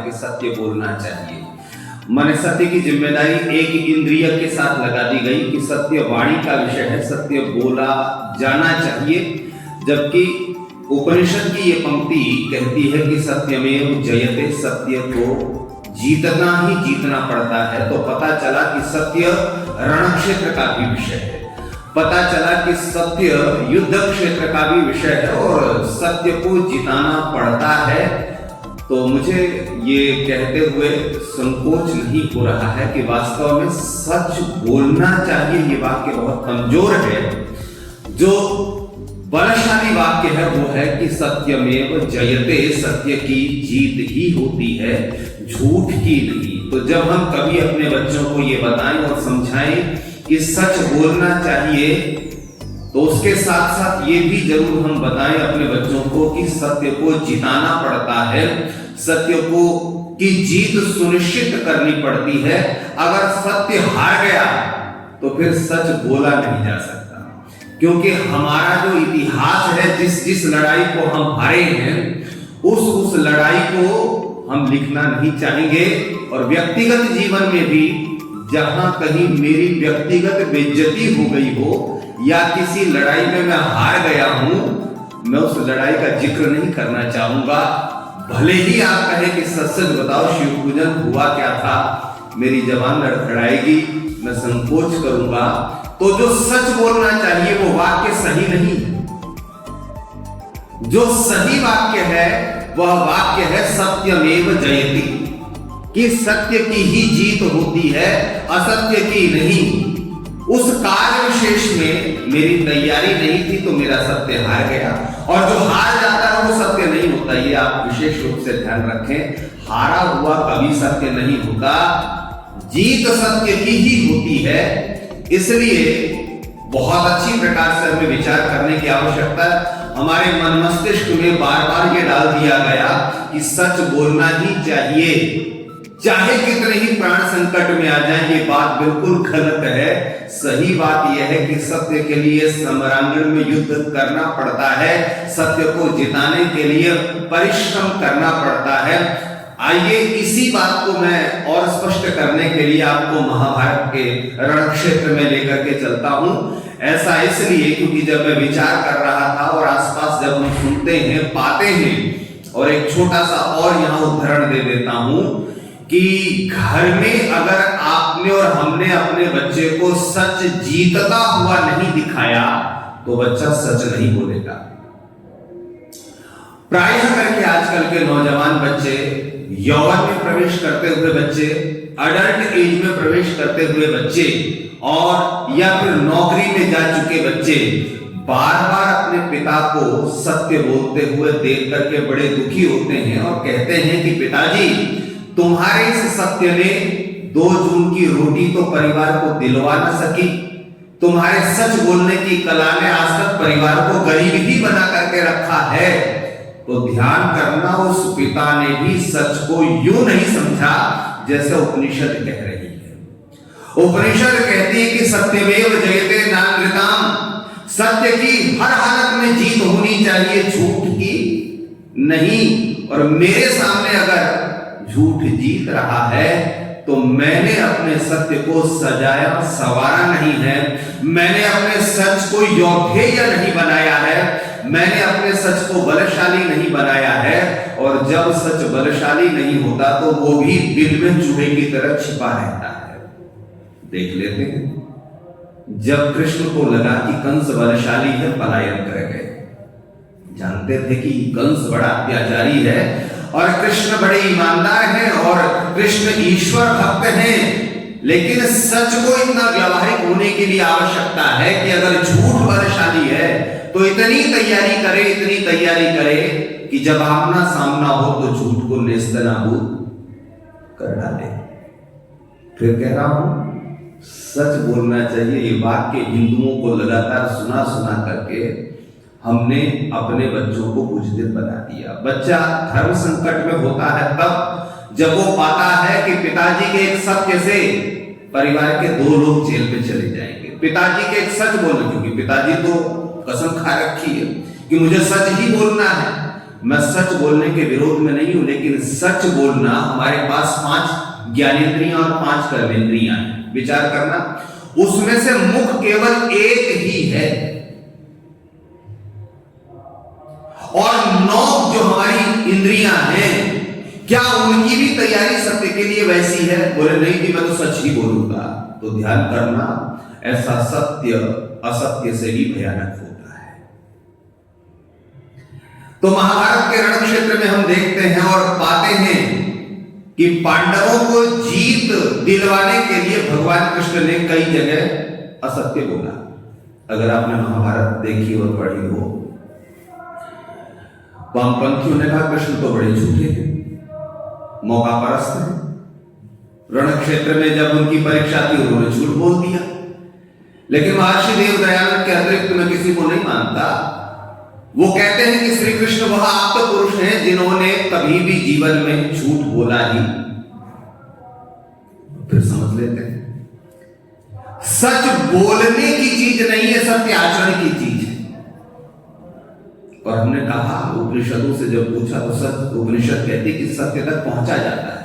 है कि सत्य बोलना चाहिए। माने सत्य की जिम्मेदारी एक इंद्रिय के साथ लगा दी गई कि सत्य वाणी का विषय है, सत्य बोला जाना चाहिए। जबकि उपनिषद की ये पंक्ति कहती है कि सत्यमेव जयते, सत्य को जीतना ही जीतना पड़ता है। तो पता चला कि सत्य रण क्षेत्र का भी विषय है, पता चला कि सत्य युद्ध क्षेत्र का भी विषय है और सत्य को जिताना पड़ता है। तो मुझे ये कहते हुए संकोच नहीं हो रहा है कि वास्तव में सच बोलना चाहिए। ये वाक्य बहुत कमजोर है। जो बलशाली वाक्य है वो है कि सत्यमेव जयते, सत्य की जीत ही होती है, झूठ की नहीं। तो जब हम कभी अपने बच्चों को ये बताएं और समझाएं कि सच बोलना चाहिए, तो उसके साथ साथ ये भी जरूर हम बताएं अपने बच्चों को कि सत्य को जिताना पड़ता है, सत्य को की जीत सुनिश्चित करनी पड़ती है। अगर सत्य हार गया तो फिर सच बोला नहीं जा सकता, क्योंकि हमारा जो इतिहास है, जिस लड़ाई को हम हारे हैं, उस लड़ाई को हम लिखना नहीं चाहेंगे। और व्यक्तिगत जीवन में भी जहां कहीं मेरी व्यक्तिगत बेइज्जती हो गई हो या किसी लड़ाई में मैं हार गया हूं, मैं उस लड़ाई का जिक्र नहीं करना चाहूंगा। भले ही आप कहें कि सच सच बताओ शिव पूजन हुआ क्या था, मेरी जबान लड़खड़ाएगी, मैं संकोच करूंगा। तो जो सच बोलना चाहिए वो वाक्य सही नहीं है। जो सही वाक्य है वह वाक्य है सत्यमेव जयति, कि सत्य की ही जीत होती है, असत्य की नहीं। उस कार्य विशेष में मेरी तैयारी नहीं थी तो मेरा सत्य हार गया, और जो हार जाता है वो सत्य नहीं होता। ये आप विशेष रूप से ध्यान रखें, हारा हुआ कभी सत्य नहीं होता, जीत सत्य की ही होती है। इसलिए बहुत अच्छी प्रकार से हमें विचार करने की आवश्यकता है। हमारे मन मस्तिष्क में बार बार ये डाल दिया गया कि सच बोलना ही चाहिए, चाहे कितने ही प्राण संकट में आ जाए। ये बात बिल्कुल गलत है। सही बात यह है कि सत्य के लिए सम्रांगण में युद्ध करना पड़ता है, सत्य को जिताने के लिए परिश्रम करना पड़ता है। आइए इसी बात को मैं और स्पष्ट करने के लिए आपको महाभारत के रण क्षेत्र में लेकर के चलता हूं। ऐसा इसलिए क्योंकि जब मैं विचार कर रहा था और आसपास जब हम सुनते हैं, पाते हैं, और एक छोटा सा और यहां उदाहरण दे देता हूं कि घर में अगर आपने और हमने अपने बच्चे को सच जीतता हुआ नहीं दिखाया तो बच्चा सच नहीं बोलेगा। प्रायः करके आजकल के नौजवान बच्चे, यौवन में प्रवेश करते हुए बच्चे, अडल्ट एज में प्रवेश करते हुए बच्चे, और या फिर नौकरी में जा चुके बच्चे बार बार अपने पिता को सत्य बोलते हुए देख करके बड़े दुखी होते हैं और कहते हैं कि पिताजी, तुम्हारे इस सत्य ने 2 जून की रोटी तो परिवार को दिलवा न सकी, तुम्हारे सच बोलने की कला ने आज तक परिवार को गरीब ही बना करके रखा है। तो ध्यान करना, उस पिता ने भी सच को यूं नहीं समझा जैसे उपनिषद कह रही है। उपनिषद कहती है कि सत्यमेव जयते नानृताम, सत्य की हर हालत में जीत होनी चाहिए, झूठ की नहीं। और मेरे सामने अगर झूठ जीत रहा है तो मैंने अपने सत्य को सजाया संवारा नहीं है, मैंने अपने सच को योग्य नहीं बनाया है, मैंने अपने सच को बलशाली नहीं बनाया है। और जब सच बलशाली नहीं होता तो वो भी दिल में चूहे की तरह छिपा रहता है। देख लेते हैं, जब कृष्ण को लगा कि कंस बलशाली है, पलायन कर गए। जानते थे कि कंस बड़ा अत्याचारी है और कृष्ण बड़े ईमानदार हैं और कृष्ण ईश्वर भक्त हैं, लेकिन सच को इतना व्यावहारिक होने के लिए आवश्यकता है कि अगर झूठ बलशाली है तो इतनी तैयारी करे कि जब आमना सामना हो तो झूठ को नेस्तनाबूद कर डाले। फिर कह रहा हूं, सच बोलना चाहिए। ये वाक्य हिंदुओं को लगातार सुना करके हमने अपने बच्चों को बुजदिल बना दिया। बच्चा धर्म संकट में होता है तब जब वो पाता है कि पिताजी के एक सत्य से परिवार के 2 लोग जेल में चले जाएंगे। पिताजी के एक सच बोलने, क्योंकि पिताजी तो कसम खा रखी है कि मुझे सच ही बोलना है, मैं सच बोलने के विरोध में नहीं हूं, लेकिन सच बोलना, हमारे पास 5 ज्ञानेंद्रियां और 5 कर्मेंद्रियां हैं। विचार करना, उसमें से मुख केवल एक ही है और 9 जो हमारी इंद्रियां हैं, क्या उनकी भी तैयारी सत्य के लिए वैसी है? बोले नहीं कि मैं तो सच ही बोलूंगा। तो ध्यान करना, ऐसा सत्य असत्य से भी भयानक होता है। तो महाभारत के रण क्षेत्र में हम देखते हैं और पाते हैं कि पांडवों को जीत दिलवाने के लिए भगवान कृष्ण ने कई जगह असत्य बोला। अगर आपने महाभारत देखी और पढ़ी हो, वामपंथियों ने कहा कृष्ण तो बड़े झूठे हैं, मौका परस्त है। रण क्षेत्र में जब उनकी परीक्षा थी उन्होंने झूठ बोल दिया। लेकिन महर्षि देव दयानंद के अतिरिक्त मैं किसी को नहीं मानता। वो कहते हैं कि श्री कृष्ण वह आप्त पुरुष हैं जिन्होंने कभी भी जीवन में झूठ बोला ही। फिर समझ लेते हैं, सच बोलने की चीज नहीं है, सत्य आचरण की चीज है। और हमने कहा, उपनिषदों से जब पूछा तो सत्य, उपनिषद कहती कि सत्य तक पहुंचा जाता है।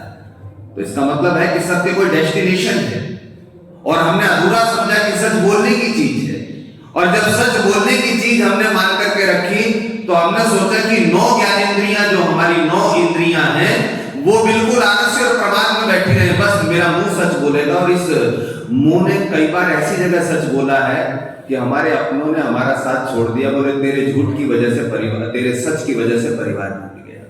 तो इसका मतलब है कि सत्य कोई डेस्टिनेशन है, और हमने अधूरा समझा कि सच बोलने की चीज है। और जब सच बोलने की चीज हमने मान करके रखी, तो हमने सोचा कि 9 ज्ञानेंद्रियां जो हमारी 9 इंद्रियां हैं, वो बिल्कुल आलस्य और प्रमाद में बैठी रहे। बस मेरा मुंह सच बोलेगा। और इस मुंह ने कई बार ऐसी जगह सच बोला है कि हमारे अपनों ने हमारा साथ छोड़ दिया। बोले तेरे झूठ की वजह से परिवार, तेरे सच की वजह से परिवार टूट गया।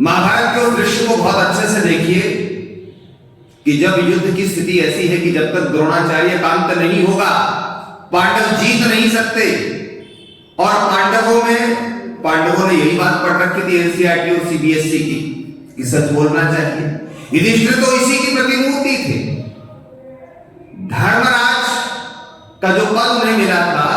महाभारत के उस दृश्य को बहुत अच्छे से देखिए कि जब युद्ध की स्थिति ऐसी है कि जब तक द्रोणाचार्य का अंत नहीं होगा, पांडव जीत नहीं सकते। और पांडवों ने यही बात पढ़ रखी थी एनसीईआरटी और सीबीएसई की कि सच बोलना चाहिए। युधिष्ठिर तो इसी की प्रतिमूर्ति थे। धर्मराज का जो पद उन्हें मिला था,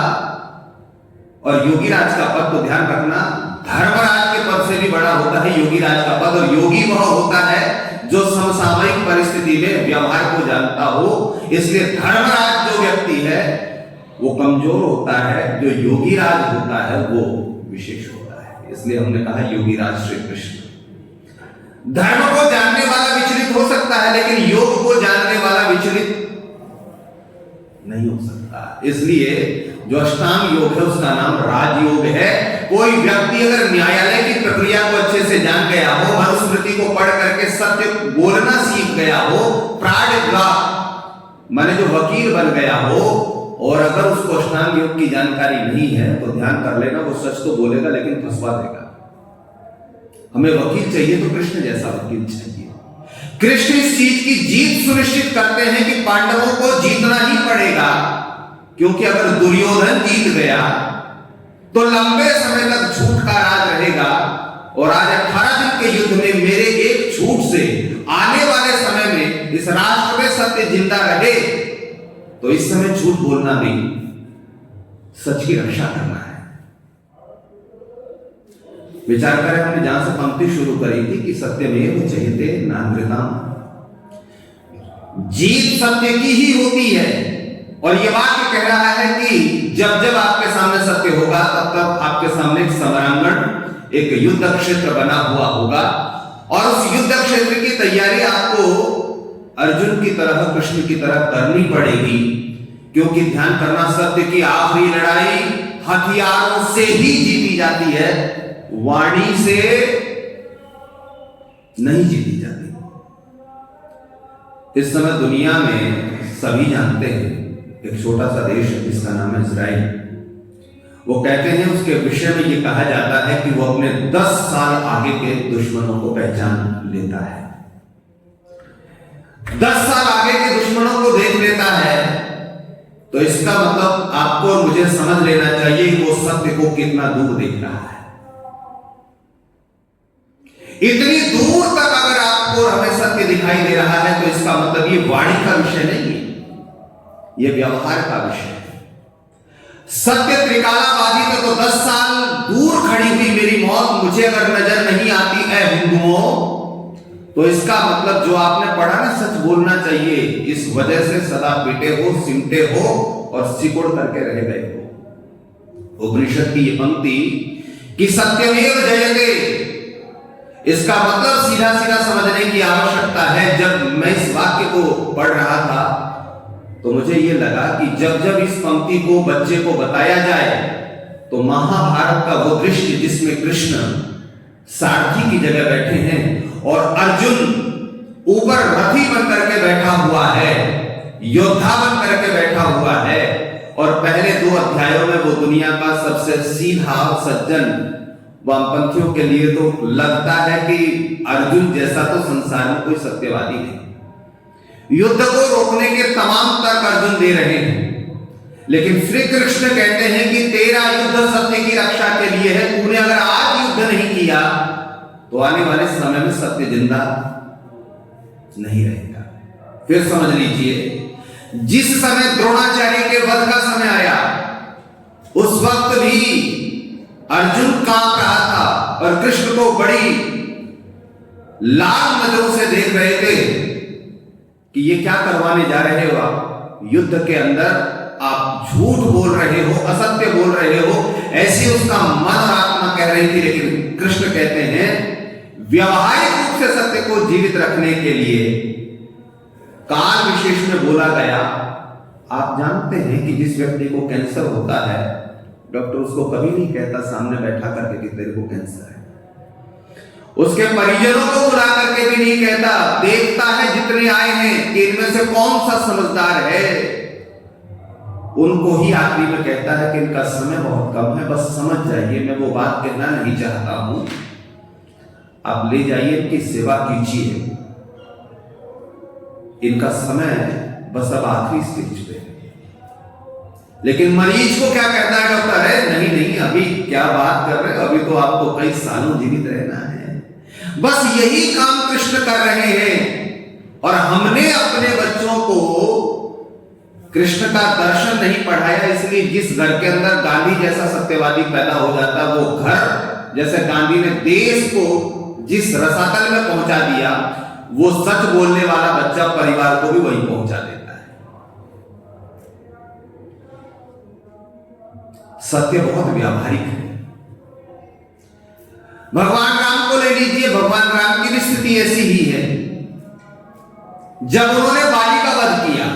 और योगीराज का पद, तो ध्यान रखना, धर्मराज के पद से भी बड़ा होता है योगीराज का पद। और योगी वह होता है जो समसामयिक परिस्थिति में व्यवहार को जानता हो। इसलिए धर्मराज जो व्यक्ति है वो कमजोर होता है, जो योगीराज होता है वो विशेष होता है। इसलिए हमने कहा योगीराज श्री कृष्ण। धर्म को जानने वाला विचलित हो सकता है, लेकिन योग को जानने वाला विचलित नहीं हो सकता। इसलिए जो अष्टांग योग है उसका नाम राजयोग है। कोई व्यक्ति अगर न्यायालय की प्रक्रिया को अच्छे से जान गया हो, मनुस्मृति को पढ़ करके सत्य बोलना सीख गया हो, माने जो वकील बन गया हो, और अगर उसको अष्टांग योग की जानकारी नहीं है तो ध्यान कर लेना, वो सच तो बोलेगा लेकिन फंसवा देगा। हमें वकील चाहिए तो कृष्ण जैसा वकील चाहिए। कृष्ण इस चीज की जीत सुनिश्चित करते हैं कि पांडवों को जीतना ही पड़ेगा, क्योंकि अगर दुर्योधन जीत गया तो लंबे समय तक झूठ का राज रहेगा। और आज 18 दिन के युद्ध में मेरे एक झूठ से आने वाले समय में इस राष्ट्र में सत्य जिंदा रहे, तो इस समय झूठ बोलना नहीं, सच की रक्षा करना है। विचार करें, हमने जहां से पंक्ति शुरू करी थी कि सत्यमेव जयते नान्यथाम, जीत सत्य की ही होती है। और यह बात कह रहा है कि जब जब आपके सामने सत्य होगा, तब तब आपके सामने एक समरांगण, एक युद्ध क्षेत्र बना हुआ होगा। और उस युद्ध क्षेत्र की तैयारी आपको अर्जुन की तरह, कृष्ण की तरह करनी पड़ेगी, क्योंकि ध्यान करना, सत्य की आखिरी लड़ाई हथियारों से ही जीती जाती है, वाणी से नहीं जीती जाती। इस समय दुनिया में सभी जानते हैं एक छोटा सा देश है जिसका नाम है इजराइल। वो कहते हैं, उसके विषय में ये कहा जाता है कि वो अपने 10 साल आगे के दुश्मनों को पहचान लेता है। 10 साल आगे के दुश्मनों को देख लेता है, तो इसका मतलब आपको और मुझे समझ लेना चाहिए कि वो सत्य को कितना दूर देख रहा है। इतनी दूर तक अगर आपको और हमें सत्य दिखाई दे रहा है, तो इसका मतलब ये वाणी का विषय नहीं है, ये व्यवहार का विषय है। सत्य त्रिकालाबादी में तो 10 साल दूर खड़ी हुई मेरी मौत मुझे अगर नजर नहीं आती है हिंदुओं, तो इसका मतलब जो आपने पढ़ा ना, सच बोलना चाहिए, इस वजह से सदा पिटे हो, सिमटे हो और सिकुड़ करके रह गए हो। उपनिषद की ये पंक्ति कि सत्यमेव जयते, इसका मतलब सीधा सीधा समझने की आवश्यकता है। जब मैं इस वाक्य को पढ़ रहा था तो मुझे यह लगा कि जब जब इस पंक्ति को बच्चे को बताया जाए तो महाभारत का वो दृश्य जिसमें कृष्ण सारथी की जगह बैठे हैं और अर्जुन ऊपर रथी बन करके बैठा हुआ है, योद्धा बन करके बैठा हुआ है, और पहले 2 अध्यायों में वो दुनिया का सबसे सीधा सज्जन, वामपंथियों के लिए तो लगता है कि अर्जुन जैसा तो संसार में कोई सत्यवादी नहीं। युद्ध को रोकने के तमाम तर्क अर्जुन दे रहे हैं, लेकिन श्री कृष्ण कहते हैं कि तेरा युद्ध सत्य की रक्षा के लिए है। तूने अगर आज युद्ध नहीं किया तो आने वाले समय में सत्य जिंदा नहीं रहेगा। फिर समझ लीजिए, जिस समय द्रोणाचार्य के वध का समय आया उस वक्त भी अर्जुन कांप रहा था और कृष्ण को बड़ी लाल नजरों से देख रहे थे कि ये क्या करवाने जा रहे हो आप, युद्ध के अंदर आप झूठ बोल रहे हो, असत्य बोल रहे हो, ऐसी उसका मन और आत्मा कह रही थी। लेकिन कृष्ण कहते हैं व्यवहारिक रूप से सत्य को जीवित रखने के लिए काल विशेष में बोला गया। आप जानते हैं कि जिस व्यक्ति को कैंसर होता है, डॉक्टर उसको कभी नहीं कहता सामने बैठा करके कि तेरे को कैंसर है, उसके परिजनों को बुला करके भी नहीं कहता, देखता है जितने आए हैं कि इनमें से कौन सा समझदार है, उनको ही आखिरी में कहता है कि इनका समय बहुत कम है, बस समझ जाइए, मैं वो बात कहना नहीं चाहता हूं, आप ले जाइए, इनकी सेवा कीजिए, इनका समय बस अब आखिरी स्टेज पे। लेकिन मरीज को क्या कहता है डॉक्टर, है नहीं नहीं अभी क्या बात कर रहे हो, अभी तो आपको कई सालों जीवित रहना है। बस यही काम कृष्ण कर रहे हैं और हमने अपने बच्चों को कृष्ण का दर्शन नहीं पढ़ाया, इसलिए जिस घर के अंदर गांधी जैसा सत्यवादी पैदा हो जाता है, वो घर जैसे गांधी ने देश को जिस रसातल में पहुंचा दिया, वो सच बोलने वाला बच्चा परिवार को भी वहीं पहुंचा देता है। सत्य बहुत व्यावहारिक है। भगवान राम को ले लीजिए, भगवान राम की भी स्थिति ऐसी ही है। जब उन्होंने बाली का वध किया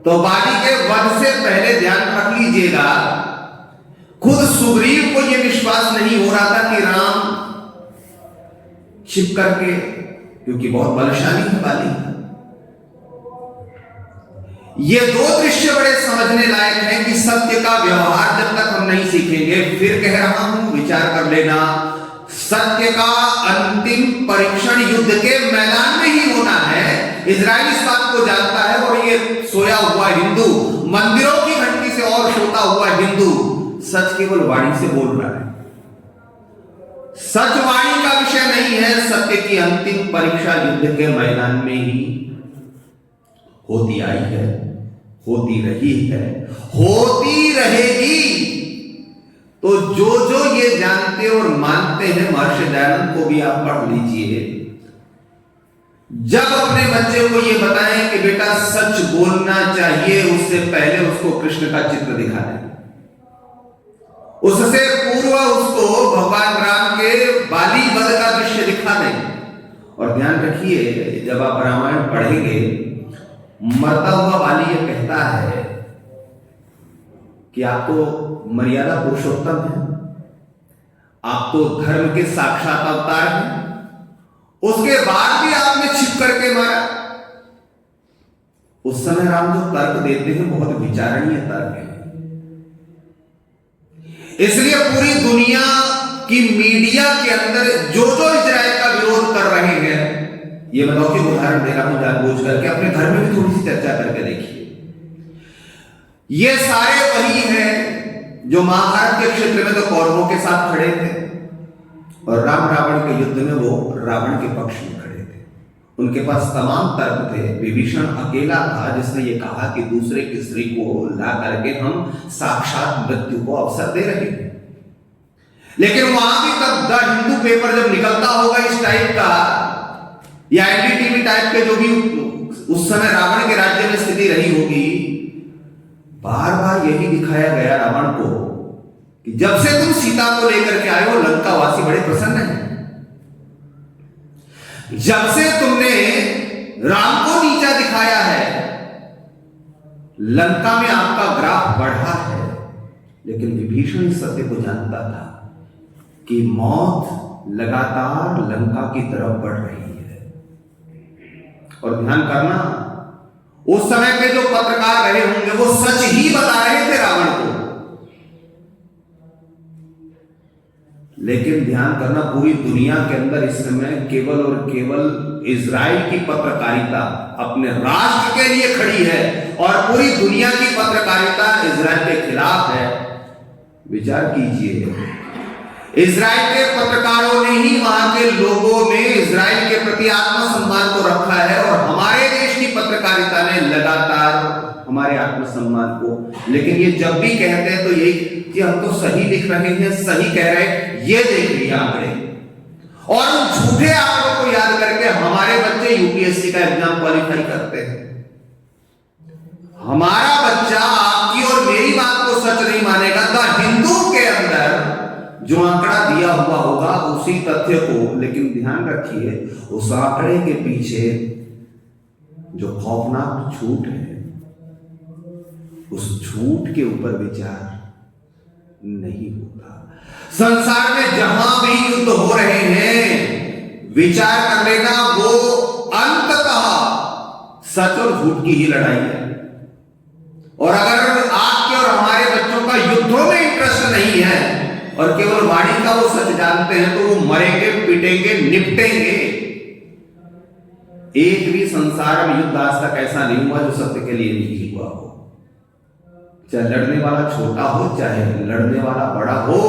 तो बाली के वध से पहले ध्यान रख लीजिएगा, खुद सुग्रीव को यह विश्वास नहीं हो रहा था कि राम छिप करके, क्योंकि बहुत बलशाली है बाली। ये 2 दृश्य बड़े समझने लायक हैं कि सत्य का व्यवहार जब तक हम नहीं सीखेंगे, फिर कह रहा हूं विचार कर लेना, सत्य का अंतिम परीक्षण युद्ध के मैदान में ही होना है। इजराइल इस बात को जानता है और ये सोया हुआ हिंदू, मंदिरों की घंटी से और सोता हुआ हिंदू सच केवल वाणी से बोल रहा है। सच वाणी का विषय नहीं है, सत्य की अंतिम परीक्षा युद्ध के मैदान में ही होती आई है, होती रही है, होती रहेगी। तो जो ये जानते और मानते हैं, महर्षि दयानंद को भी आप पढ़ लीजिए, जब अपने बच्चे को ये बताएं कि बेटा सच बोलना चाहिए, उससे पहले उसको कृष्ण का चित्र दिखा दें, उससे पूर्व उसको भगवान राम के बाली वध का दृश्य दिखा दें। और ध्यान रखिए, जब आप रामायण पढ़ेंगे, मरता हुआ बाली ये कहता है कि आप तो मर्यादा पुरुषोत्तम हैं, आप तो धर्म के साक्षात अवतार हैं, उसके बाद भी आपने छिप करके मारा। उस समय राम जो तर्क देते हैं बहुत विचारणीय तर्क है। इसलिए पूरी दुनिया की मीडिया के अंदर जो इजराइल का विरोध कर रहे हैं, ये मैं लौकिक उदाहरण दे रहा हूं जानबूझ करके, अपने घर में भी थोड़ी सी चर्चा करके देखिए। ये सारे वही हैं जो महाभारत के क्षेत्र में तो कौरवों के साथ खड़े थे और राम रावण के युद्ध में वो रावण के पक्ष में खड़े थे। उनके पास तमाम तर्क थे। विभीषण अकेला था जिसने ये कहा कि दूसरे की स्त्री को ला करके हम साक्षात मृत्यु को अवसर दे रहे हैं। लेकिन वहां भी तब द हिंदू पेपर जब निकलता होगा इस टाइप का, या एनडीटीवी टाइप के जो भी उस समय रावण के राज्य में स्थिति रही होगी, बार बार यही दिखाया गया रावण को कि जब से तुम सीता को लेकर के आए हो लंकावासी बड़े प्रसन्न हैं। जब से तुमने राम को नीचा दिखाया है लंका में आपका ग्राफ बढ़ा है। लेकिन विभीषण इस सत्य को जानता था कि मौत लगातार लंका की तरफ बढ़ रही है। और ध्यान करना, उस समय के जो पत्रकार रहे होंगे वो सच ही बता रहे थे रावण को। लेकिन ध्यान करना, पूरी दुनिया के अंदर इस समय केवल और केवल इजराइल की पत्रकारिता अपने राष्ट्र के लिए खड़ी है और पूरी दुनिया की पत्रकारिता इजराइल के खिलाफ है। विचार कीजिए, इजराइल के पत्रकारों ने ही वहां के लोगों में इजराइल के प्रति आत्मसम्मान को रखा है और हमारे देश की पत्रकारिता ने लगातार हमारे आत्मसम्मान को। लेकिन ये जब भी कहते हैं तो यही कि हम तो सही लिख रहे हैं, सही कह रहे हैं, ये देख लिया आंकड़े। और उन झूठे आंकड़ों को याद करके हमारे बच्चे यूपीएससी का एग्जाम क्वालिफाई करते हैं। हमारा बच्चा आपकी और मेरी बात को सच नहीं मानेगा। द हिंदू के अंदर जो आंकड़ा दिया हुआ होगा उसी तथ्य को, लेकिन ध्यान रखिए उस आंकड़े के पीछे जो खौफनाक झूठ है उस झूठ के ऊपर विचार नहीं होता। संसार में जहां भी युद्ध हो रहे हैं विचार कर लेना वो अंततः सच और झूठ की ही लड़ाई है। और अगर आपके और हमारे बच्चों का युद्धों में इंटरेस्ट नहीं है और केवल वाणी का वो सच जानते हैं तो वो मरेंगे, पिटेंगे, निपटेंगे। एक भी संसार में युद्ध आज तक ऐसा नहीं हुआ जो सत्य के लिए नहीं हुआ हो। चाहे लड़ने वाला छोटा हो चाहे लड़ने वाला बड़ा हो,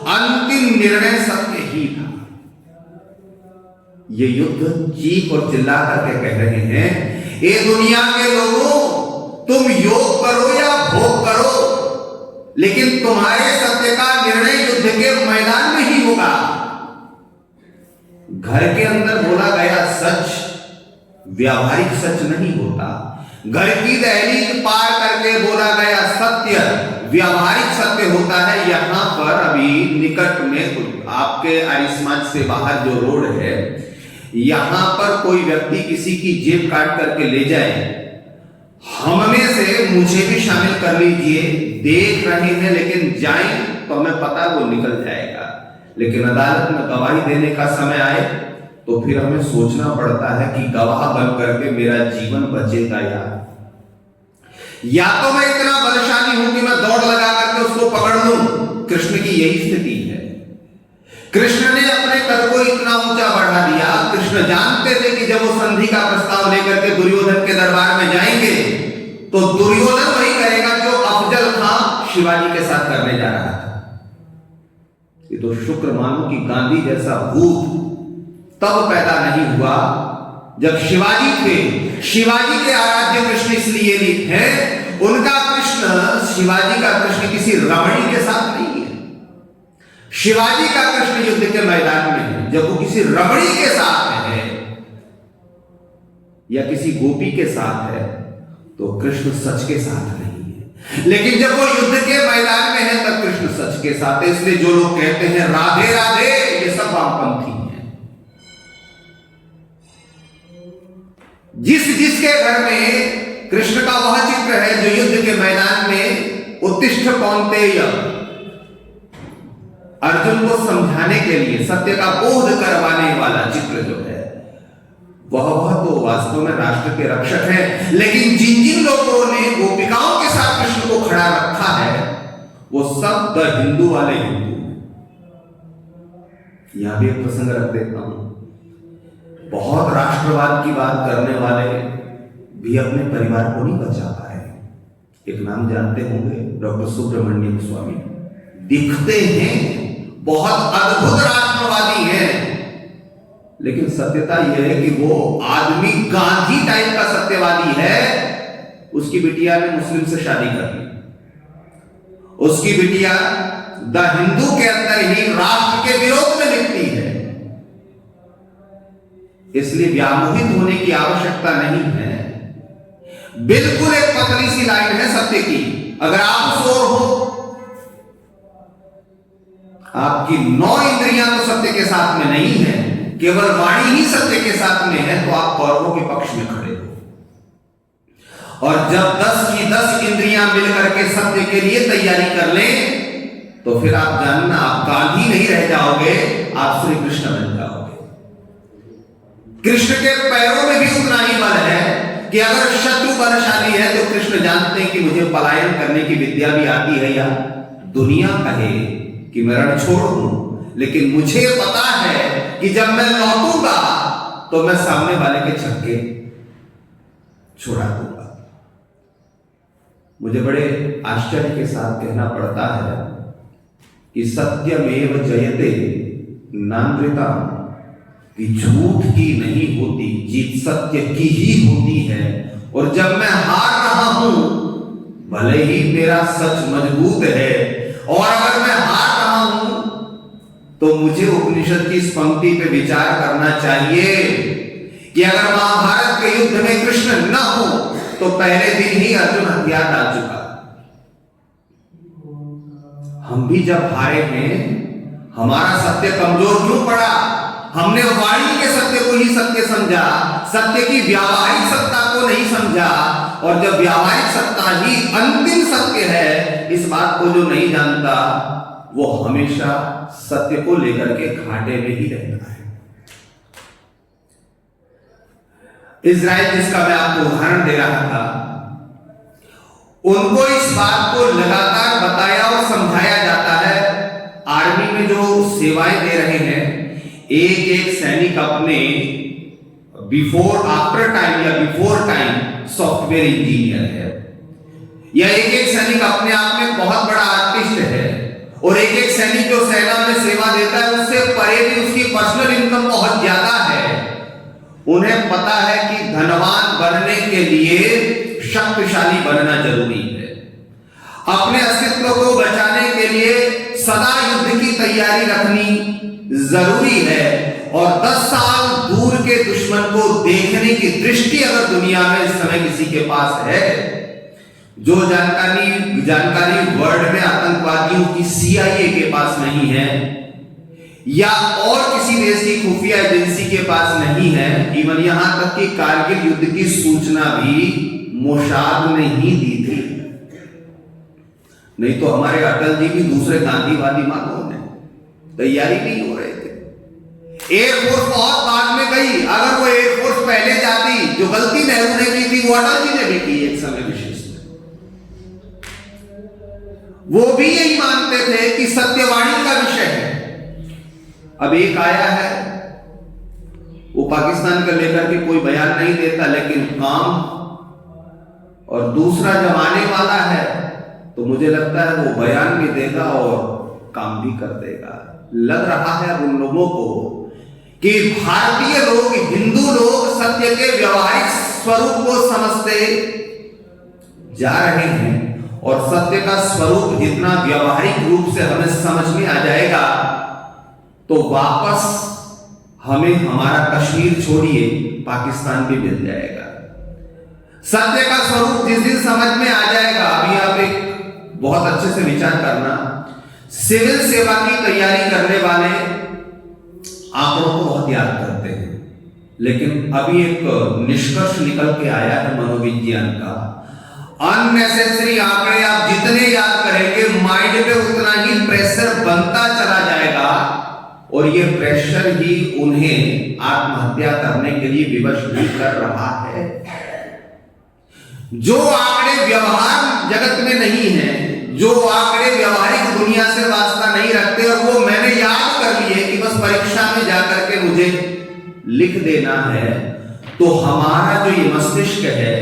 अंतिम निर्णय सत्य ही था। ये युद्ध चीख और चिल्ला करके कह रहे हैं, ए दुनिया के लोगों, तुम योग करो या भोग करो, लेकिन तुम्हारे सत्य का निर्णय युद्ध के मैदान में ही होगा। घर के अंदर बोला गया सच व्यावहारिक सच नहीं होता। घर की दहलीज पार करके बोला गया सत्य व्यावहारिक सत्य होता है। यहां पर अभी निकट में आपके आरिसमाज से बाहर जो रोड है, यहां पर कोई व्यक्ति किसी की जेब काट करके ले जाए, हम में से मुझे भी शामिल कर लीजिए, देख रहे हैं लेकिन जाएं तो हमें पता वो निकल जाएगा। लेकिन अदालत में गवाही देने का समय आए तो फिर हमें सोचना पड़ता है कि गवाह बन करके मेरा जीवन बचेगा या तो मैं इतना बलशाली हूं कि मैं दौड़ लगा करके उसको पकड़ लूं। कृष्ण की यही स्थिति है। कृष्ण ने अपने कद को इतना ऊंचा बढ़ा दिया। कृष्ण जानते थे कि जब वो संधि का प्रस्ताव लेकर के दुर्योधन के दरबार में जाएंगे तो दुर्योधन वही करेगा जो अफजल खां शिवाजी के साथ करने जा रहा था। ये तो शुक्र मानो कि गांधी जैसा भूत तब पैदा नहीं हुआ जब शिवाजी थे। शिवाजी के आराध्य कृष्ण इसलिए हैं, उनका कृष्ण, शिवाजी का कृष्ण किसी रमणी के साथ नहीं है। शिवाजी का कृष्ण युद्ध के मैदान में है। जब वो किसी रमणी के साथ है या किसी गोपी के साथ है तो कृष्ण सच के साथ नहीं है। लेकिन जब वो युद्ध के मैदान में है तब कृष्ण सच के साथ है। इसलिए जो लोग कहते हैं राधे राधे, ये सब वामपंथी हैं। जिसके घर में कृष्ण का वह चित्र है जो युद्ध के मैदान में उत्तिष्ठ कौन्तेय अर्जुन को समझाने के लिए सत्य का बोध करवाने वाला चित्र जो है वह तो वास्तव में राष्ट्र के रक्षक है। लेकिन जिन जिन लोगों ने गोपिकाओं के साथ कृष्ण को खड़ा रखा है वो सब द हिंदू वाले हिंदू हैं। यहां भी एक प्रसंग रख देता हूं। बहुत राष्ट्रवाद की बात करने वाले भी अपने परिवार को नहीं बचा पाए। एक नाम जानते होंगे, डॉक्टर सुब्रमण्यम स्वामी। दिखते हैं बहुत अद्भुत राष्ट्रवादी हैं, लेकिन सत्यता यह है कि वो आदमी गांधी टाइप का सत्यवादी है। उसकी बिटिया ने मुस्लिम से शादी कर ली। उसकी बिटिया द हिंदू के अंदर ही राष्ट्र के विरोध में लिखती है। इसलिए व्यामोहित होने की आवश्यकता नहीं है। बिल्कुल एक पतली सी लाइन है सत्य की। अगर आप शोर हो आपकी 9 इंद्रियां तो सत्य के साथ में नहीं है, केवल वाणी ही सत्य के साथ में है, तो आप कौरवों के पक्ष में खड़े हो। और जब 10 की 10 इंद्रियां मिलकर के सत्य के लिए तैयारी कर लें, तो फिर आप जानना, आप गांधी नहीं रह जाओगे, आप श्री कृष्ण बन जाओगे। कृष्ण के पैरों में भी उतना ही बल है कि अगर शत्रु बलशाली है तो कृष्ण जानते हैं कि मुझे पलायन करने की विद्या भी आती है, या दुनिया कहे कि मैं रण छोड़ दूं, लेकिन मुझे पता है कि जब मैं लौटूंगा तो मैं सामने वाले के छक्के छोड़ा दूंगा। मुझे बड़े आश्चर्य के साथ कहना पड़ता है कि सत्यमेव जयते नानृता, कि झूठ की नहीं होती जीत, सत्य की ही होती है। और जब मैं हार रहा हूं, भले ही मेरा सच मजबूत है, और अगर मैं हार रहा हूं तो मुझे उपनिषद की इस पंक्ति पे विचार करना चाहिए कि अगर महाभारत के युद्ध में कृष्ण न हो तो पहले दिन ही अर्जुन हथियार डाल चुका। हम भी जब हारे हैं, हमारा सत्य कमजोर क्यों पड़ा? हमने वाणी के सत्य को ही सत्य समझा, सत्य की व्यावहारिक सत्ता को नहीं समझा। और जब व्यावहारिक सत्ता ही अंतिम सत्य है, इस बात को जो नहीं जानता वो हमेशा सत्य को लेकर के घाटे में ही रहता है। इजराइल, जिसका मैं आपको उदाहरण दे रहा था, उनको इस बात को लगातार बताया और समझाया जाता है। आर्मी में जो सेवाएं दे रहे हैं, एक एक सैनिक अपने बिफोर आफ्टर टाइम या बिफोर टाइम सॉफ्टवेयर इंजीनियर है, या एक एक सैनिक अपने आप में बहुत बड़ा आर्टिस्ट है, और एक एक सैनिक जो सेना में सेवा देता है उससे परे भी उसकी पर्सनल इनकम बहुत ज्यादा है। उन्हें पता है कि धनवान बनने के लिए शक्तिशाली बनना जरूरी है, अपने अस्तित्व को बचाने के लिए सदा युद्ध की तैयारी रखनी जरूरी है, और 10 साल दूर के दुश्मन को देखने की दृष्टि अगर दुनिया में इस समय किसी के पास है, जो जानकारी वर्ल्ड में आतंकवादियों की CIA के पास नहीं है, या और किसी देश की खुफिया एजेंसी के पास नहीं है, इवन यहां तक कि कारगिल युद्ध की सूचना भी मोसाद ने ही दी थी। नहीं तो हमारे अटल जी भी दूसरे गांधीवादी मानों ने तैयारी नहीं हो रहे थे। एयरफोर्स बहुत बाद में गई, अगर वो एयरफोर्स पहले जाती, जो गलती नेहरू ने की थी वो अटल जी ने भी की एक समय विशेष में। वो भी यही मानते थे कि सत्यवाणी का विषय है। अब एक आया है, वो पाकिस्तान का लेकर के कोई बयान नहीं देता, लेकिन काम, और दूसरा जब आने वाला है तो मुझे लगता है वो बयान भी देगा और काम भी कर देगा। लग रहा है उन लोगों को कि भारतीय लोग, हिंदू लोग सत्य के व्यवहारिक स्वरूप को समझते जा रहे हैं, और सत्य का स्वरूप जितना व्यवहारिक रूप से हमें समझ में आ जाएगा तो वापस हमें हमारा कश्मीर छोड़िए पाकिस्तान भी मिल जाएगा। सत्य का स्वरूप जिस दिन समझ में आ जाएगा, अभी आप एक बहुत अच्छे से विचार करना, सिविल सेवा की तैयारी करने वाले आंकड़ों को बहुत याद करते हैं, लेकिन अभी एक निष्कर्ष निकल के आया है मनोविज्ञान का, अननेसेसरी आंकड़े आप जितने याद करेंगे माइंड पे उतना ही प्रेशर बनता चला जाएगा, और ये प्रेशर ही उन्हें आत्महत्या करने के लिए विवश भी कर रहा है। जो आंकड़े व्यवहार जगत में नहीं है, जो आंकड़े व्यवहारिक दुनिया से वास्ता नहीं रखते, और वो मैंने याद कर लिए कि बस परीक्षा में जाकर के मुझे लिख देना है, तो हमारा जो ये मस्तिष्क है,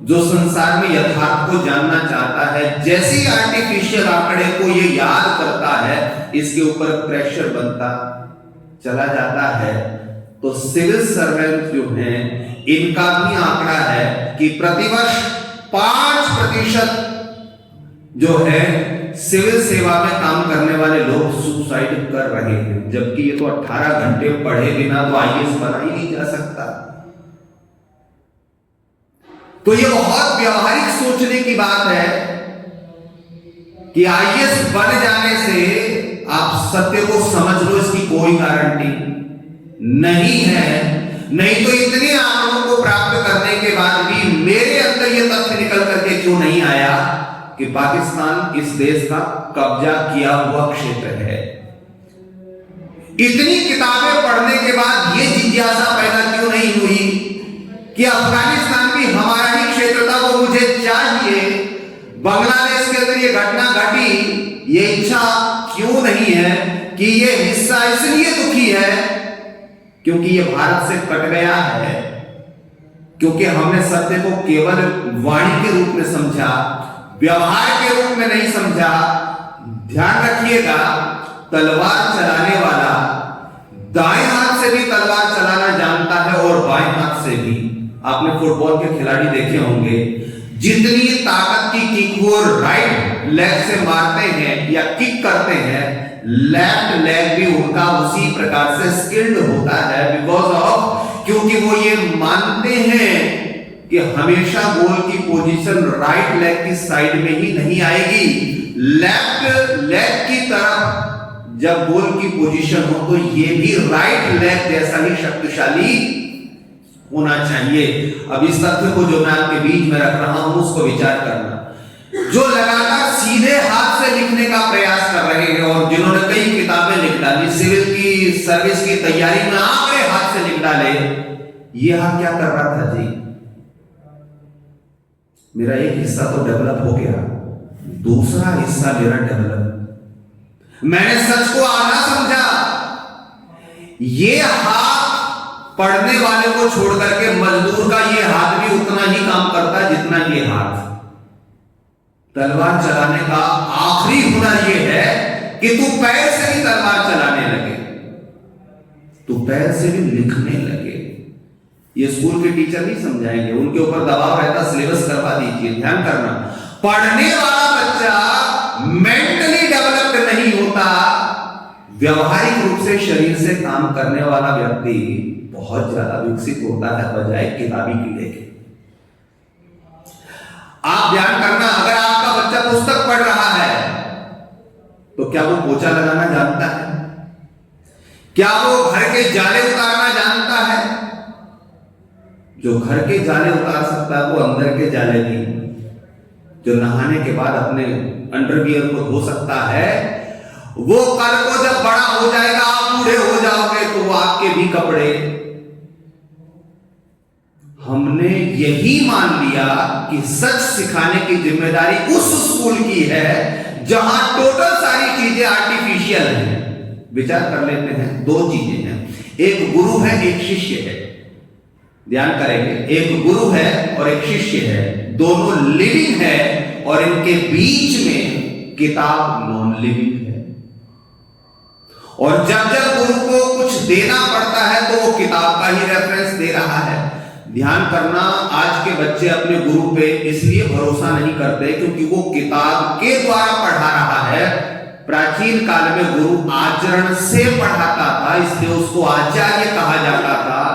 जो संसार में यथार्थ को जानना चाहता है, जैसे आर्टिफिशियल आंकड़े को ये याद करता है, इसके ऊपर प्रेशर बनता चला जाता है। तो सिविल सर्वेंट जो हैं, इनका भी आंकड़ा है कि प्रतिवर्ष 5% जो है सिविल सेवा में काम करने वाले लोग सुसाइड कर रहे हैं, जबकि ये तो 18 घंटे पढ़े बिना तो IAS बना ही नहीं जा सकता। तो ये बहुत व्यवहारिक सोचने की बात है कि IAS बन जाने से आप सत्य को समझ लो, इसकी कोई गारंटी नहीं है। नहीं तो इतने आंकड़ों को प्राप्त करने के बाद भी मेरे अंदर यह तथ्य निकल करके क्यों नहीं आया कि पाकिस्तान इस देश का कब्जा किया हुआ क्षेत्र है। इतनी किताबें पढ़ने के बाद यह जिज्ञासा पैदा क्यों नहीं हुई कि अफगानिस्तान भी हमारा ही क्षेत्र था, वो मुझे चाहिए। बांग्लादेश के अंदर यह घटना घटी, ये इच्छा क्यों नहीं है कि ये हिस्सा इसलिए दुखी है क्योंकि ये भारत से कट गया है, क्योंकि हमने सत्य को केवल वाणी के रूप में समझा, व्यवहार के रूप में नहीं समझा। ध्यान रखिएगा, तलवार चलाने वाला दाएं हाथ से भी तलवार चलाना जानता है और बाएं हाथ से भी। आपने फुटबॉल के खिलाड़ी देखे होंगे, जितनी ताकत की किक वो राइट लेग से मारते हैं या किक करते हैं, लेफ्ट लेग भी उनका उसी प्रकार से स्किल्ड होता है। बिकॉज ऑफ, क्योंकि वो ये मानते हैं कि हमेशा बॉल की पोजीशन राइट लेग की साइड में ही नहीं आएगी, लेफ्ट लेग की तरफ जब बॉल की पोजीशन हो तो ये भी राइट लेग जैसा ही शक्तिशाली होना चाहिए। अब इस तथ्य को जो मैं आपके बीच में रख रहा हूं उसको विचार करना। जो लगातार सीधे हाथ से लिखने का प्रयास कर रहे हैं और जिन्होंने कई किताबें लिख डाली, सिविल की सर्विस की तैयारी में आंकड़े हाथ से लिख डाले, ये हाथ क्या कर रहा था जी? मेरा एक हिस्सा तो डेवलप हो गया, दूसरा हिस्सा मेरा डेवलप, मैंने सच को आधा समझा। ये हाथ पढ़ने वाले को छोड़ करके मजदूर का ये हाथ भी उतना ही काम करता है जितना ये हाथ। तलवार चलाने का आखिरी हुनर ये है कि तू पैर से भी तलवार चलाने लगे, तू पैर से भी लिखने लगे। ये स्कूल के टीचर नहीं समझाएंगे, उनके ऊपर दबाव रहता, सिलेबस करवा दीजिए। ध्यान करना, पढ़ने वाला बच्चा मेंटली डेवलप्ड नहीं होता, व्यवहारिक रूप से शरीर से काम करने वाला व्यक्ति बहुत ज्यादा विकसित होता है बजाय किताबी कीड़े के। आप ध्यान करना, अगर आपका बच्चा पुस्तक पढ़ रहा है तो क्या वो पोछा लगाना जानता है? क्या वो घर के जाले उतारना जानता है? जो घर के जाले उतार सकता है वो अंदर के जाले नहीं। जो नहाने के बाद अपने अंडरवियर को धो सकता है, वो कल को जब बड़ा हो जाएगा, आप बूढ़े हो जाओगे तो वो आपके भी कपड़े। हमने यही मान लिया कि सच सिखाने की जिम्मेदारी उस स्कूल की है जहां टोटल सारी चीजें आर्टिफिशियल हैं। विचार कर लेते हैं, दो चीजें हैं, एक गुरु है, एक शिष्य है। ध्यान करेंगे, एक गुरु है और एक शिष्य है, दोनों लिविंग है और इनके बीच में किताब नॉन लिविंग है। और जब जब गुरु को कुछ देना पड़ता है तो वो किताब का ही रेफरेंस दे रहा है। ध्यान करना, आज के बच्चे अपने गुरु पे इसलिए भरोसा नहीं करते क्योंकि वो किताब के द्वारा पढ़ा रहा है। प्राचीन काल में गुरु आचरण से पढ़ाता था, इसलिए उसको आचार्य कहा जाता था।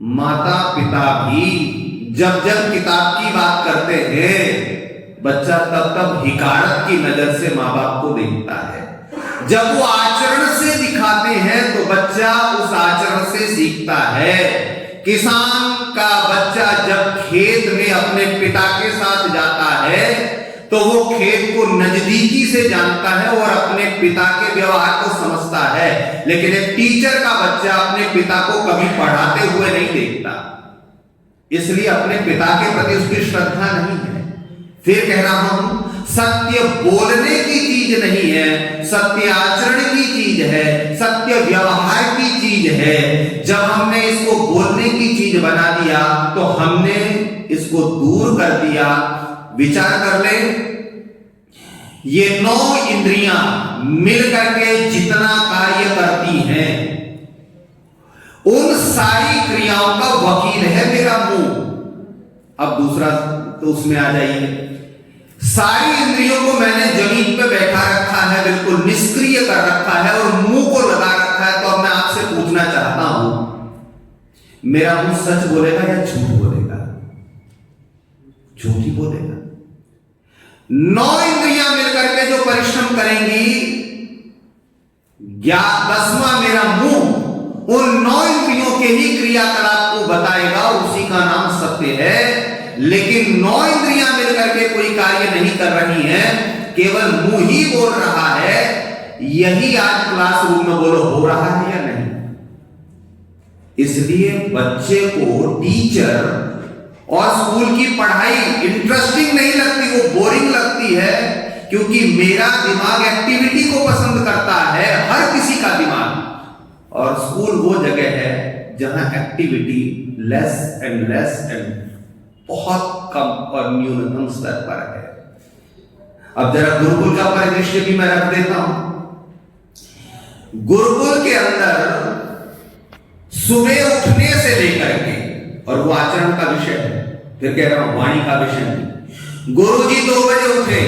माता पिता भी जब जब किताब की बात करते हैं, बच्चा तब तब हिकारत की नजर से मां बाप को देखता है। जब वो आचरण से दिखाते हैं तो बच्चा उस आचरण से सीखता है। किसान का बच्चा जब खेत में अपने पिता के साथ जाता है तो वो खेत को नजदीकी से जानता है और अपने पिता के व्यवहार को समझता है। लेकिन एक टीचर का बच्चा अपने पिता को कभी पढ़ाते हुए नहीं देखता, इसलिए अपने पिता के प्रति उसकी श्रद्धा नहीं है। फिर कह रहा हूं, सत्य बोलने की चीज नहीं है, सत्य आचरण की चीज है, सत्य व्यवहार की चीज है। जब हमने इसको बोलने की चीज बना दिया तो हमने इसको दूर कर दिया। विचार कर ले, ये 9 इंद्रियां मिलकर के जितना कार्य करती हैं, उन सारी क्रियाओं का वकील है मेरा मुंह। अब दूसरा तो उसमें आ जाइए, सारी इंद्रियों को मैंने जमीन पे बैठा रखा है, बिल्कुल निष्क्रिय कर रखा है और मुंह को लगा रखा है। तो अब मैं आपसे पूछना चाहता हूं, मेरा मुंह सच बोलेगा या झूठ बोलेगा? झूठ ही बोलेगा। 9 इंद्रियां मिलकर के जो परिश्रम करेंगी 10वां मेरा मुंह उन 9 इंद्रियों के ही क्रियाकलाप को बताएगा, उसी का नाम सत्य है। लेकिन 9 इंद्रियां मिलकर के कोई कार्य नहीं कर रही हैं, केवल मुंह ही बोल रहा है। यही आज क्लासरूम में बोलो हो रहा है या नहीं? इसलिए बच्चे को टीचर और स्कूल की पढ़ाई इंटरेस्टिंग नहीं लगती, वो बोरिंग लगती है, क्योंकि मेरा दिमाग एक्टिविटी को पसंद करता है, हर किसी का दिमाग। और स्कूल वो जगह है जहां एक्टिविटी लेस एंड बहुत कम और न्यूनतम स्तर पर है। अब जरा गुरुकुल का परिदृश्य भी मैं रख देता हूं। गुरुकुल के अंदर सुबह उठने से लेकर के, और वो आचरण का विषय है, फिर कह रहा हूं वाणी का विषय नहीं। गुरुजी 2 बजे उठे,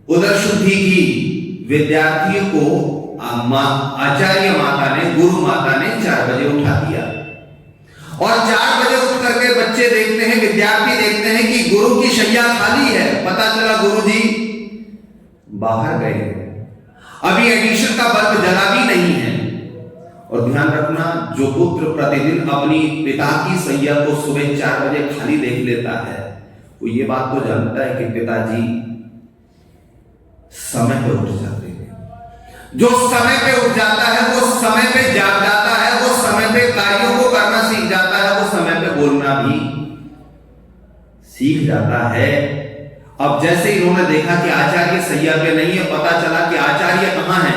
उदर शुद्धि की, विद्यार्थियों को आचार्य माता ने, गुरु माता ने 4 बजे उठा दिया। और 4 बजे उठ करके बच्चे देखते हैं, विद्यार्थी देखते हैं कि गुरु की शैया खाली है। पता चला गुरुजी बाहर गए, अभी एडिशन का बल्ब जला भी नहीं है। और ध्यान रखना, जो पुत्र प्रतिदिन अपनी पिता की सैया को सुबह 4 बजे खाली देख लेता है, वो ये बात तो जानता है कि पिताजी समय पे उठ जाते हैं। जो समय पे उठ जाता है वो समय पे जाग जाता है, वो समय पे कार्यों को करना सीख जाता है, वो समय पे बोलना भी सीख जाता है। अब जैसे इन्होंने देखा कि आचार्य सैया पे नहीं है, पता चला कि आचार्य कहां है।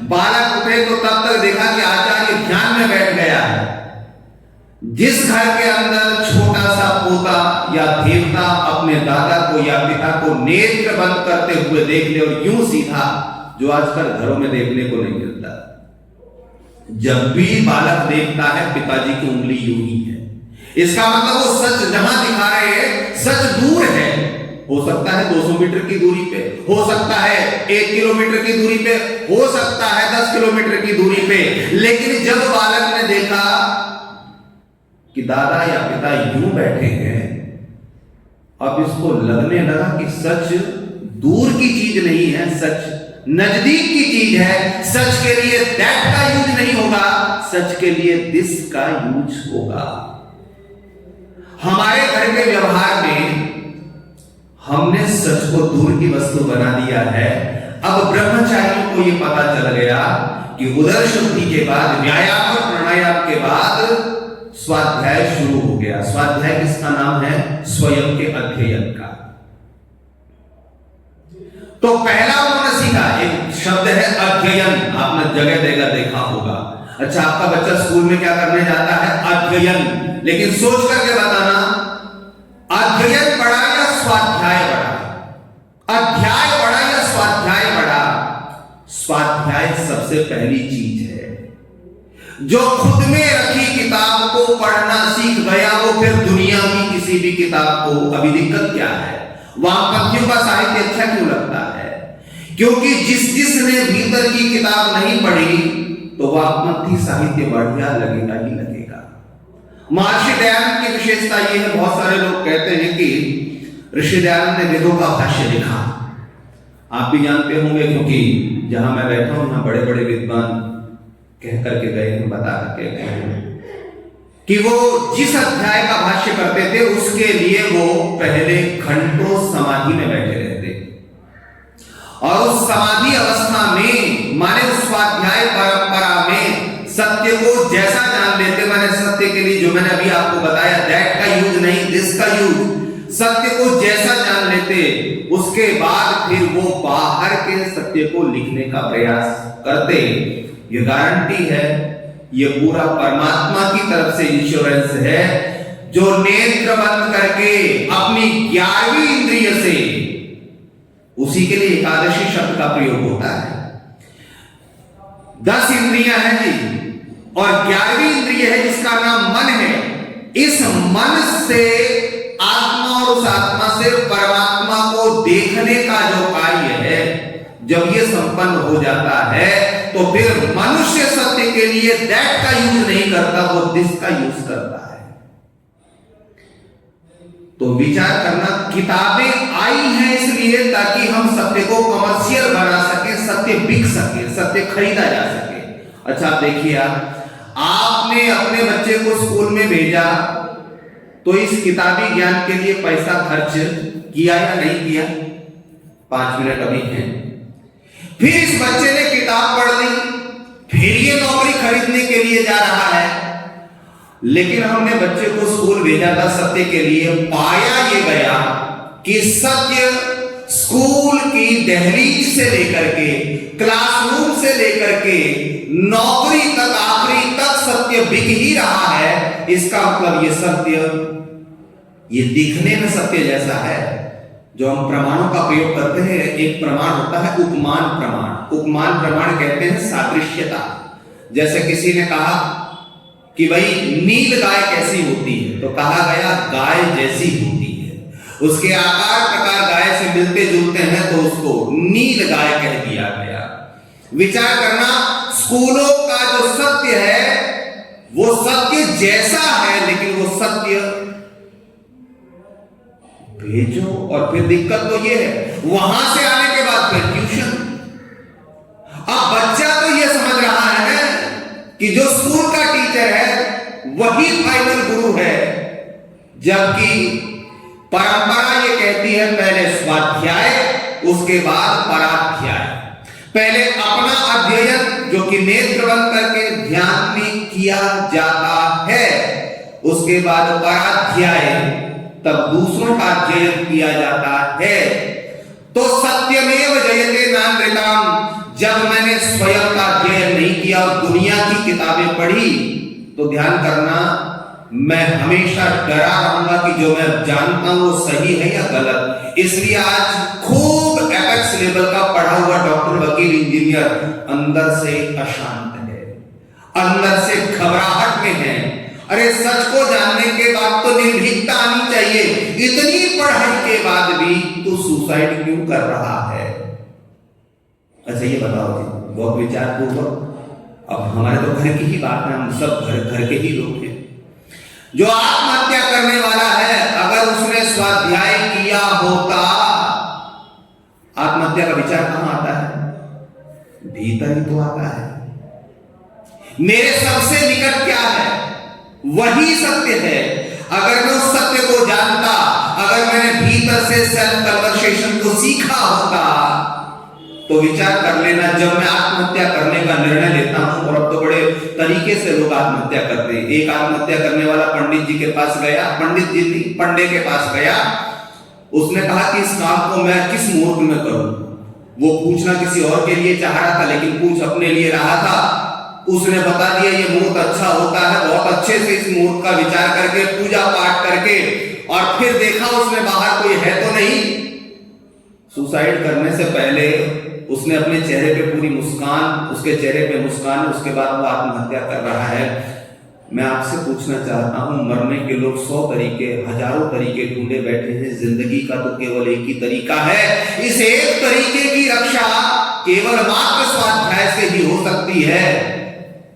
बालक उठे तो तब तक देखा कि आचार्य ध्यान में बैठ गया है। जिस घर के अंदर छोटा सा पोता या देवता अपने दादा को या पिता को नेत्र बंद करते हुए देख ले, और यूं सीधा, जो आजकल घरों में देखने को नहीं मिलता। जब भी बालक देखता है पिताजी की उंगली यूं ही है, इसका मतलब वो सच जहां दिखा रहे हैं सच दूर है। हो सकता है 200 मीटर की दूरी पे, हो सकता है 1 किलोमीटर की दूरी पे, हो सकता है 10 किलोमीटर की दूरी पे। लेकिन जब बालक ने देखा कि दादा या पिता यूं बैठे हैं, अब इसको लगने लगा कि सच दूर की चीज नहीं है, सच नजदीक की चीज है। सच के लिए दैट का यूज नहीं होगा, सच के लिए दिस का यूज होगा। हमारे घर के व्यवहार में हमने सच को दूर की वस्तु बना दिया है। अब ब्रह्मचारियों को यह पता चल गया कि उदर शुद्धि के बाद, व्यायाम और प्राणायाम के बाद स्वाध्याय शुरू हो गया। स्वाध्याय किसका नाम है? स्वयं के अध्ययन का। तो पहला उन्होंने सीखा, एक शब्द है अध्ययन, आपने जगह जगह देखा होगा। अच्छा, आपका बच्चा स्कूल में क्या करने जाता है? अध्ययन। लेकिन सोच करके बताना, अध्ययन बड़ा या स्वाध्याय बड़ा? अध्याय बड़ा या स्वाध्याय बड़ा? स्वाध्याय सबसे पहली चीज है। जो खुद में रखी किताब को पढ़ना सीख गया, वो फिर दुनिया की किसी भी किताब को, अभी दिक्कत क्या है, वामपंथियों का साहित्य अच्छा क्यों लगता है? क्योंकि जिसने भीतर की किताब नहीं पढ़ी, तो वामपंथी साहित्य बढ़िया लगेगा ही लगेगा। महर्षि दयानंद की विशेषता यह है, बहुत सारे लोग कहते हैं कि ऋषि दयानंद ने वेदों का भाष्य लिखा। आप भी जानते होंगे, क्योंकि जहां मैं बैठा हूं यहां बड़े बड़े विद्वान कह करके गए हैं, बता करके गए हैं कि वो जिस अध्याय का भाष्य करते थे उसके लिए वो पहले घंटों समाधि में बैठे रहते, और उस समाधि अवस्था में, माने उस स्वाध्याय परंपरा में सत्य को जैसा जान लेते, माने सत्य के लिए जो मैंने अभी आपको बताया, दैट का यूज नहीं, दिस का यूज, सत्य को जैसा जान लेते, उसके बाद फिर वो बाहर के सत्य को लिखने का प्रयास करते। ये गारंटी है, ये पूरा परमात्मा की तरफ से इंश्योरेंस है, जो नेत्र बंद करके अपनी 11वीं इंद्रिय से, उसी के लिए एकादशी शब्द का प्रयोग होता है। 10 इंद्रियां हैं जी, और 11वीं इंद्रिय है जिसका नाम मन है। इस मन से आत्मा, और उस आत्मा से परमात्मा को देखने का जो कार्य है, जब ये संपन्न हो जाता है, तो फिर मनुष्य सत्य के लिए दैट का यूज नहीं करता, वो दिस का यूज करता है। तो तो विचार करना, किताबें आई हैं इसलिए ताकि हम सत्य को कमर्शियल बना सके, सत्य बिक सके, सत्य खरीदा जा सके। अच्छा आप देखिए, आपने अपने बच्चे को स्कूल में भेजा तो इस किताबी ज्ञान के लिए पैसा खर्च किया या नहीं किया? 5 मिनट अभी हैं। फिर इस बच्चे ने किताब पढ़ ली, फिर ये नौकरी खरीदने के लिए जा रहा है, लेकिन हमने बच्चे को स्कूल भेजा था सत्य के लिए, पाया ये गया कि सत्य स्कूल की दहलीज से लेकर के, क्लासरूम से लेकर के नौकरी तक, आखिरी तक सत्य बिक ही रहा है। इसका मतलब ये सत्य, ये दिखने में सत्य जैसा है। जो हम प्रमाणों का प्रयोग करते हैं, एक प्रमाण होता है उपमान प्रमाण। उपमान प्रमाण कहते हैं सादृश्यता। जैसे किसी ने कहा कि भाई नील गाय कैसी होती है, तो कहा गया गाय जैसी होती है। उसके आकार प्रकार गाय से मिलते जुलते हैं तो उसको नील गाय कह दिया गया। विचार करना, स्कूलों का जो सत्य है वो सत्य जैसा है, लेकिन वो सत्य भेजो। और फिर दिक्कत तो ये है, वहां से आने के बाद फिर ट्यूशन। अब बच्चा तो ये समझ रहा है ना कि जो स्कूल का टीचर है वही फाइनल गुरु है, जबकि परंपरा ये कहती है पहले स्वाध्याय उसके बाद पराध्याय। पहले अपना अध्ययन जो कि नेत्र बंद करके ध्यान में किया जाता है, उसके बाद पराध्याय, तब दूसरों का अध्ययन किया जाता है। तो सत्यमेव जयते नानृताम, जब मैंने स्वयं का अध्ययन नहीं किया और दुनिया की किताबें पढ़ी, तो ध्यान करना, मैं हमेशा डरा रहूंगा कि जो मैं जानता हूं वो सही है या गलत। इसलिए आज खूब एपेक्स लेवल का पढ़ा हुआ डॉक्टर, वकील, इंजीनियर अंदर से अशांत है, अंदर से घबराहट में है। अरे सच को जानने के बाद तो निर्भीकता आनी चाहिए। इतनी पढ़ाई के बाद भी तू सुसाइड क्यों कर रहा है? अच्छा ये बताओ जी, बहुत विचार पूर्वक। अब हमारे तो घर की ही बात है, हम सब घर के ही लोग हैं। जो आत्महत्या करने वाला है, अगर उसने स्वाध्याय किया होता, आत्महत्या का विचार कहां आता है? भीतर ही तो आता है। मेरे सबसे निकट क्या है? वही सत्य है। अगर मैं उस सत्य को जानता, अगर मैंने भीतर से सेल्फ कन्वर्सेशन को सीखा होता, तो विचार कर लेना, जब मैं आत्महत्या करने का निर्णय लेता हूं, और अब तो बड़े तरीके से लोग आत्महत्या करते हैं। एक आत्महत्या करने वाला पंडित जी के पास गया, पंडित जी नहीं, पंडे के पास गया। उसने कहा कि इस काम को मैं किस मुहूर्त में करूं। वो पूछना किसी और के लिए चाह रहा था, लेकिन पूछ अपने लिए रहा था। उसने बता दिया ये मुहूर्त अच्छा होता है, बहुत अच्छे से इस मुहूर्त का विचार करके, पूजा पाठ करके, और फिर देखा उसमें बाहर कोई है तो नहीं। सुसाइड करने से पहले उसने अपने चेहरे पे पूरी मुस्कान, उसके चेहरे पे मुस्कान, उसके बाद वो आत्महत्या कर रहा है। मैं आपसे पूछना चाहता हूं, मरने के लोग 100 तरीके, हजारों तरीके ढूंढे बैठे हैं, जिंदगी का तो केवल एक ही तरीका है। इस एक तरीके की रक्षा केवल मात्र स्वाध्याय से ही हो सकती है,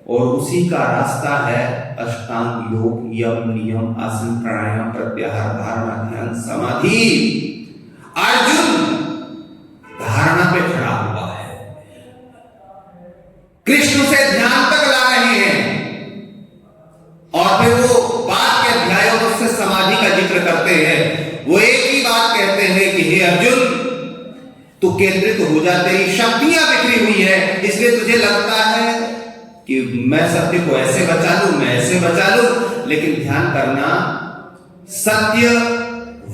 और उसी का रास्ता है अष्टांग योग, यम, नियम, आसन, प्राणायाम, प्रत्याहार, धारणा, ध्यान, समाधि। अर्जुन धारणा पे खड़ा हुआ है, कृष्ण से ध्यान तक ला रहे हैं, और फिर वो बाद के अध्यायों में उससे समाधि का जिक्र करते हैं। वो एक ही बात कहते हैं कि हे अर्जुन, तू केंद्रित हो जा, तेरी शक्तियां बिखरी हुई है, इसलिए तुझे लगता है कि मैं सत्य को ऐसे बचा लूं, मैं ऐसे बचा लूं। लेकिन ध्यान करना, सत्य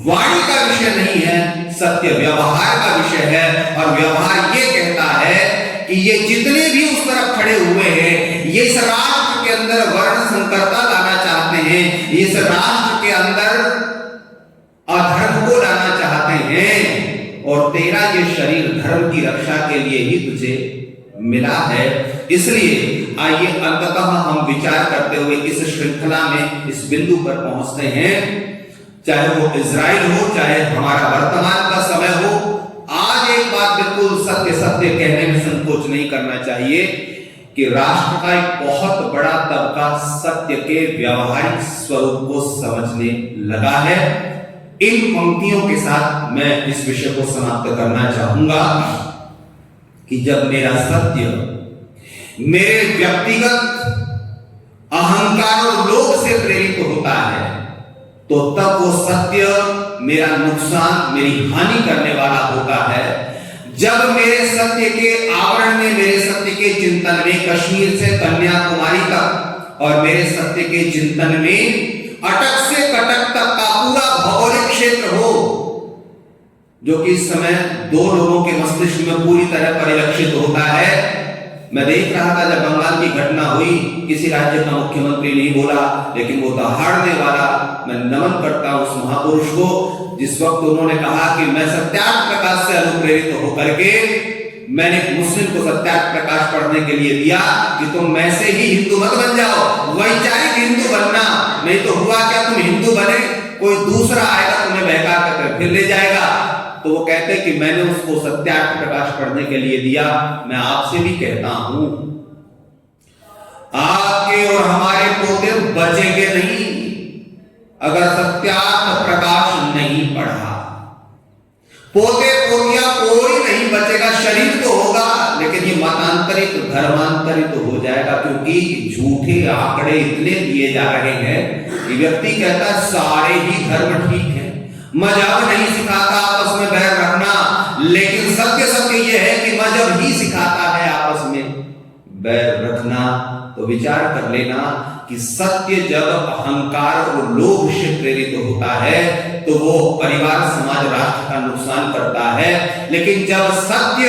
वाणी का विषय नहीं है, सत्य व्यवहार का विषय है। और व्यवहार ये कहता है कि ये जितने भी उस तरफ खड़े हुए हैं, ये इस राष्ट्र के अंदर वर्ण संकरता लाना चाहते हैं, इस राष्ट्र के अंदर अधर्म को लाना चाहते हैं, और तेरा ये शरीर धर्म की रक्षा के लिए ही तुझे मिला है। इसलिए आइए अंततः हम विचार करते हुए इस श्रृंखला में इस बिंदु पर पहुंचते हैं, चाहे वो इजराइल हो, चाहे हमारा वर्तमान का समय हो। आज एक बात बिल्कुल सत्य सत्य कहने में संकोच नहीं करना चाहिए कि राष्ट्र का एक बहुत बड़ा तबका सत्य के व्यावहारिक स्वरूप को समझने लगा है। इन पंक्तियों के साथ मैं इस विषय को समाप्त करना चाहूंगा कि जब मेरा सत्य मेरे व्यक्तिगत अहंकार और लोभ से प्रेरित होता है तो तब वो सत्य मेरा नुकसान, मेरी हानि करने वाला होता है। जब मेरे सत्य के आवरण में, मेरे सत्य के चिंतन में, कश्मीर से कन्याकुमारी तक और मेरे सत्य के चिंतन में अटक से कटक तक का पूरा भौगोलिक क्षेत्र हो, जो कि इस समय दो लोगों के मस्तिष्क में पूरी तरह परिलक्षित होता है। मैं देख रहा था जब बंगाल की घटना हुई, किसी राज्य का मुख्यमंत्री नहीं बोला, लेकिन वो दहाड़ने वाला, मैं नमन करता हूं उस महापुरुष को, जिस वक्त उन्होंने कहा कि मैं सत्यार्थ प्रकाश से अनुप्रेरित होकर के मैंने मुस्लिम को सत्यार्थ प्रकाश पढ़ने के लिए दिया कि तुम मैं से ही हिंदू मत बन जाओ, वैचारिक हिंदू बनना, नहीं तो हुआ क्या, तुम हिंदू बने, कोई दूसरा आएगा तुम्हें बहका कर फिर ले जाएगा। तो वो कहते हैं कि मैंने उसको सत्यार्थ प्रकाश पढ़ने के लिए दिया। मैं आपसे भी कहता हूं, आपके और हमारे पोते बचेंगे नहीं अगर सत्यार्थ प्रकाश नहीं पढ़ा। पोते पोतिया कोई नहीं बचेगा, शरीर तो होगा लेकिन ये मतांतरित, धर्मांतरित हो जाएगा, क्योंकि झूठे आंकड़े इतने दिए जा रहे हैं कि व्यक्ति कहता है सारे ही धर्म ठीक है, मजहब नहीं सिखाता आपस में बैर रखना, लेकिन सत्य यह है कि मजहब ही सिखाता है आपस में बैर रखना। तो विचार कर लेना कि सत्य जब अहंकार और लोभ से प्रेरित होता है तो वो परिवार, समाज, राष्ट्र का नुकसान करता है। लेकिन जब सत्य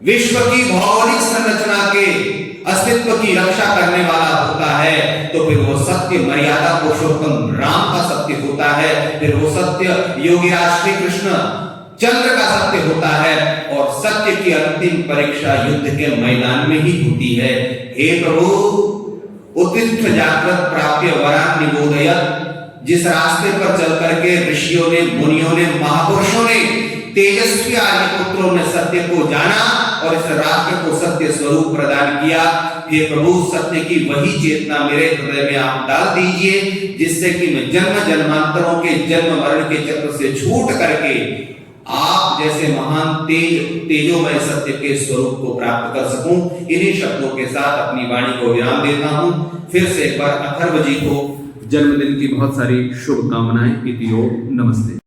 विश्व की भौगोलिक संरचना के अस्तित्व की रक्षा करने वाला होता है तो फिर वो सत्य मर्यादा पुरुषोत्तम राम का सत्य होता है, फिर वो सत्य योगीराज श्री कृष्ण चंद्र का सत्य होता है, और सत्य की अंतिम परीक्षा युद्ध के मैदान में ही होती है। हे प्रभु, उत्तिष्ठ जागृत प्राप्य वरान निबोधयत्, जिस रास्ते पर चल करके ऋषियों ने, मुनियों ने, महापुरुषों ने, तेजस्वी आर्यपुत्रों ने सत्य को जाना और इस राष्ट्र को सत्य स्वरूप प्रदान किया, हे प्रभु सत्य की वही चेतना मेरे हृदय में आप डाल दीजिए, जिससे कि मैं जन्म जन्मांतरों के जन्म मरण के चक्र से छूट करके आप जैसे महान तेजोमय सत्य के स्वरूप को प्राप्त कर सकूं। इन्हीं शब्दों के साथ अपनी वाणी को विराम देता हूं। फिर से एक बार अथर्व जी को जन्मदिन की बहुत सारी शुभकामनाएं। इति ओम नमस्ते।